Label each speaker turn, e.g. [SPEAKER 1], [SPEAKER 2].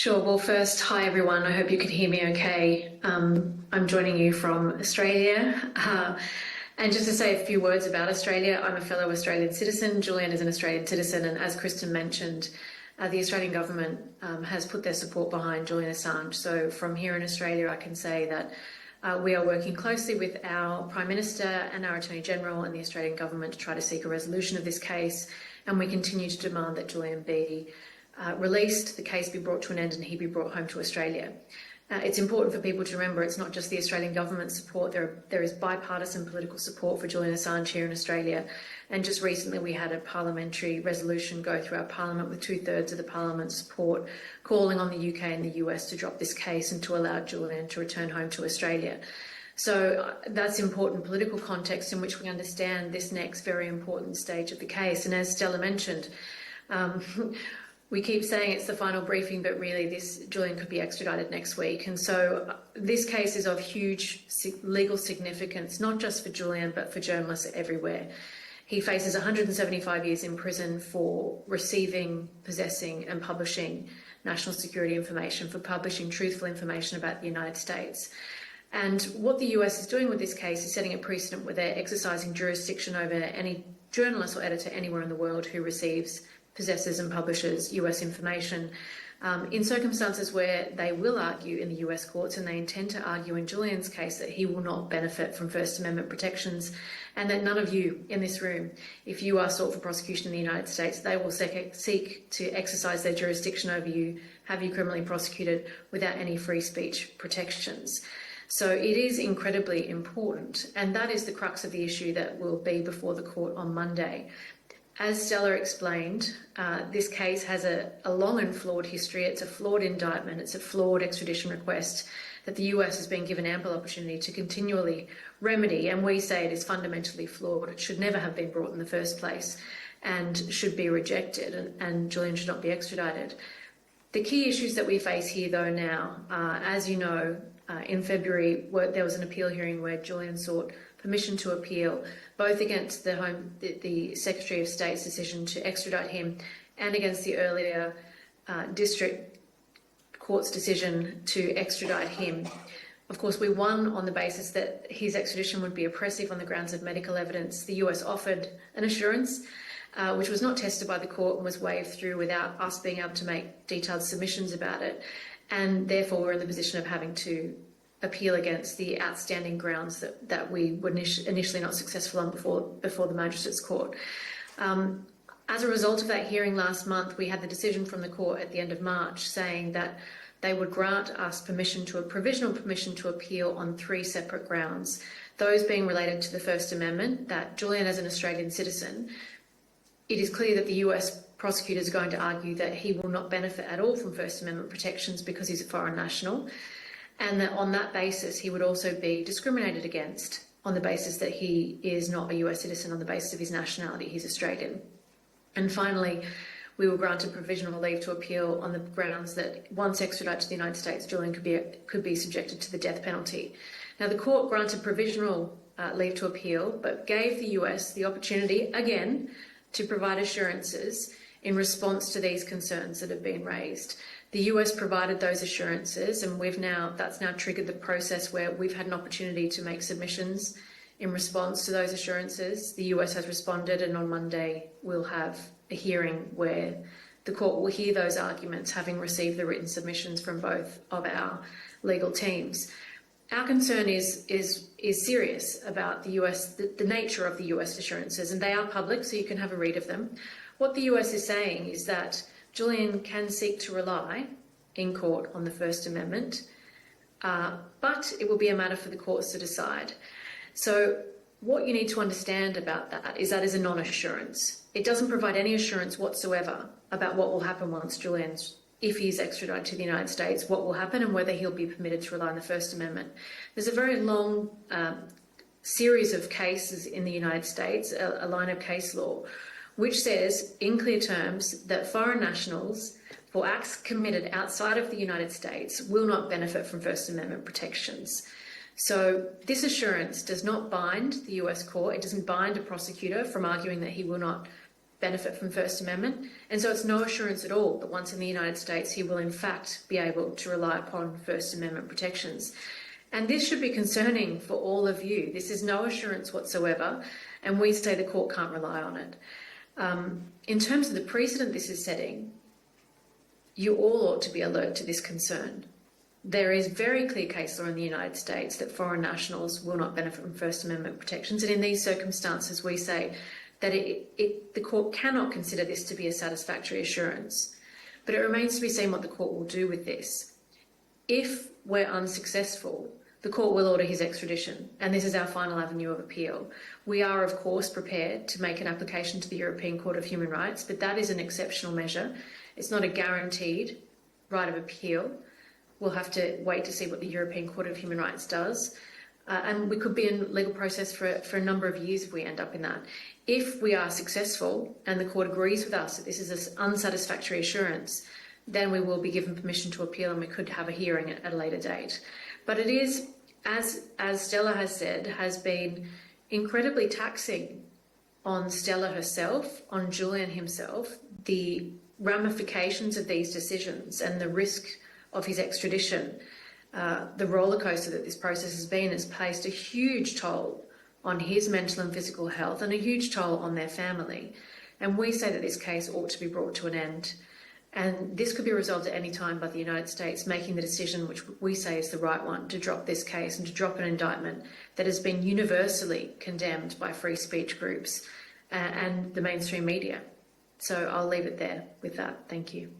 [SPEAKER 1] Sure. Well, first, hi everyone. I hope you can hear me okay. I'm joining you from Australia. And just to say a few words about Australia, I'm a fellow Australian citizen. Julian is an Australian citizen. And as Kristen mentioned, the Australian government has put their support behind Julian Assange. So from here in Australia, I can say that we are working closely with our Prime Minister and our Attorney General and the Australian government to try to seek a resolution of this case. And we continue to demand that Julian be released, the case be brought to an end and he be brought home to Australia. It's important for people to remember it's not just the Australian government's support, there is bipartisan political support for Julian Assange here in Australia. And just recently we had a parliamentary resolution go through our parliament with 2/3 of the parliament's support calling on the UK and the US to drop this case and to allow Julian to return home to Australia. So that's important political context in which we understand this next very important stage of the case. And as Stella mentioned, we keep saying it's the final briefing, but really Julian could be extradited next week. And so this case is of huge legal significance, not just for Julian, but for journalists everywhere. He faces 175 years in prison for receiving, possessing and publishing national security information, for publishing truthful information about the United States. And what the US is doing with this case is setting a precedent where they're exercising jurisdiction over any journalist or editor anywhere in the world who receives, possesses and publishes US information in circumstances where they will argue in the US courts, and they intend to argue in Julian's case that he will not benefit from First Amendment protections, and that none of you in this room, if you are sought for prosecution in the United States, they will seek to exercise their jurisdiction over you, have you criminally prosecuted without any free speech protections. So it is incredibly important, and that is the crux of the issue that will be before the court on Monday. As Stella explained, this case has a long and flawed history. It's a flawed indictment. It's a flawed extradition request that the US has been given ample opportunity to continually remedy. And we say it is fundamentally flawed. It should never have been brought in the first place and should be rejected, and Julian should not be extradited. The key issues that we face here, though, now, as you know, in February, there was an appeal hearing where Julian sought permission to appeal, both against the Secretary of State's decision to extradite him and against the earlier district court's decision to extradite him. Of course, we won on the basis that his extradition would be oppressive on the grounds of medical evidence. The US offered an assurance, which was not tested by the court and was waved through without us being able to make detailed submissions about it. And therefore, we're in the position of having to appeal against the outstanding grounds that we were initially not successful on before the Magistrates' Court. As a result of that hearing last month, we had the decision from the court at the end of March saying that they would grant us provisional permission to appeal on 3 separate grounds, those being related to the First Amendment, that Julian, as an Australian citizen, it is clear that the US prosecutors are going to argue that he will not benefit at all from First Amendment protections because he's a foreign national, and that on that basis he would also be discriminated against on the basis that he is not a US citizen on the basis of his nationality, he's Australian. And finally, we were granted provisional leave to appeal on the grounds that once extradited to the United States, Julian could be subjected to the death penalty. Now, the court granted provisional leave to appeal, but gave the US the opportunity, again, to provide assurances in response to these concerns that have been raised. The US provided those assurances, and that's now triggered the process where we've had an opportunity to make submissions in response to those assurances. The US has responded, and on Monday we'll have a hearing where the court will hear those arguments, having received the written submissions from both of our legal teams. Our concern is serious about the US, the nature of the US assurances, and they are public, so you can have a read of them. What the US is saying is that Julian can seek to rely in court on the First Amendment, but it will be a matter for the courts to decide. So what you need to understand about that is a non-assurance. It doesn't provide any assurance whatsoever about what will happen if he's extradited to the United States, what will happen and whether he'll be permitted to rely on the First Amendment. There's a very long series of cases in the United States, a line of case law, which says in clear terms that foreign nationals for acts committed outside of the United States will not benefit from First Amendment protections. So this assurance does not bind the US court. It doesn't bind a prosecutor from arguing that he will not benefit from First Amendment. And so it's no assurance at all that once in the United States, he will in fact be able to rely upon First Amendment protections. And this should be concerning for all of you. This is no assurance whatsoever, and we say the court can't rely on it. In terms of the precedent this is setting, you all ought to be alert to this concern. There is very clear case law in the United States that foreign nationals will not benefit from First Amendment protections, and in these circumstances we say that the court cannot consider this to be a satisfactory assurance. But it remains to be seen what the court will do with this. If we're unsuccessful, the court will order his extradition, and this is our final avenue of appeal. We are, of course, prepared to make an application to the European Court of Human Rights, but that is an exceptional measure. It's not a guaranteed right of appeal. We'll have to wait to see what the European Court of Human Rights does. And we could be in legal process for a number of years if we end up in that. If we are successful and the court agrees with us that this is an unsatisfactory assurance, then we will be given permission to appeal and we could have a hearing at a later date. But it is, as Stella has said, has been incredibly taxing on Stella herself, on Julian himself, the ramifications of these decisions and the risk of his extradition. The rollercoaster that this process has been has placed a huge toll on his mental and physical health and a huge toll on their family. And we say that this case ought to be brought to an end. And this could be resolved at any time by the United States making the decision, which we say is the right one, to drop this case and to drop an indictment that has been universally condemned by free speech groups and the mainstream media. So I'll leave it there with that. Thank you.